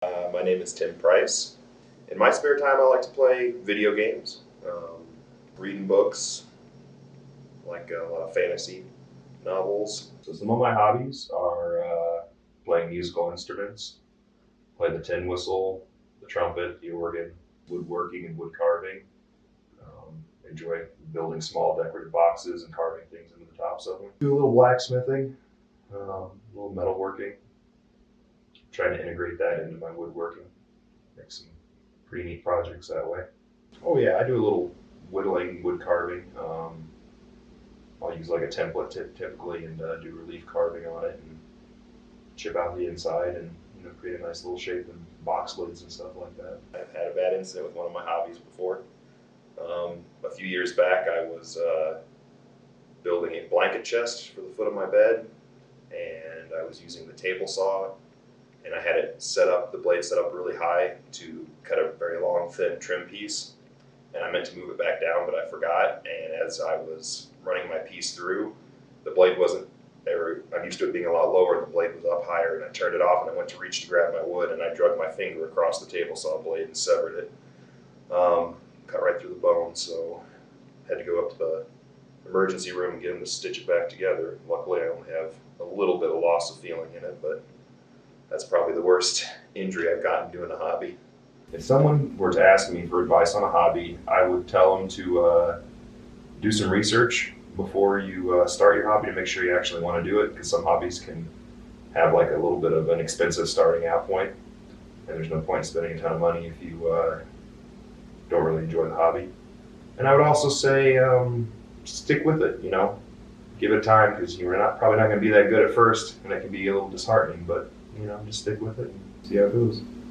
My name is Tim Price. In my spare time, I like to play video games, reading books, like a lot of fantasy novels. So some of my hobbies are playing musical instruments, play the tin whistle, the trumpet, the organ, woodworking and wood carving. Enjoy building small decorative boxes and carving things into the tops of them. Do a little blacksmithing, a little metalworking. Trying to integrate that into my woodworking. Make some pretty neat projects that way. Oh yeah, I do a little whittling, wood carving. I'll use like a template typically and do relief carving on it and chip out the inside and create a nice little shape in box lids and stuff like that. I've had a bad incident with one of my hobbies before. A few years back, I was building a blanket chest for the foot of my bed, and I was using the table saw, and I had it set up, the blade set up really high to cut a very long, thin trim piece. And I meant to move it back down, but I forgot. And as I was running my piece through, the blade wasn't there. I'm used to it being a lot lower, and the blade was up higher. And I turned it off, and I went to reach to grab my wood, and I drug my finger across the table saw blade and severed it. Cut right through the bone, so I had to go up to the emergency room and get them to stitch it back together. Luckily, I only have a little bit of loss of feeling in it, but that's probably the worst injury I've gotten doing a hobby. If someone were to ask me for advice on a hobby, I would tell them to do some research before you start your hobby to make sure you actually want to do it, because some hobbies can have like a little bit of an expensive starting out point, and there's no point in spending a ton of money if you don't really enjoy the hobby. And I would also say stick with it, give it time, because you're probably not going to be that good at first, and it can be a little disheartening, but just stick with it and see how it goes.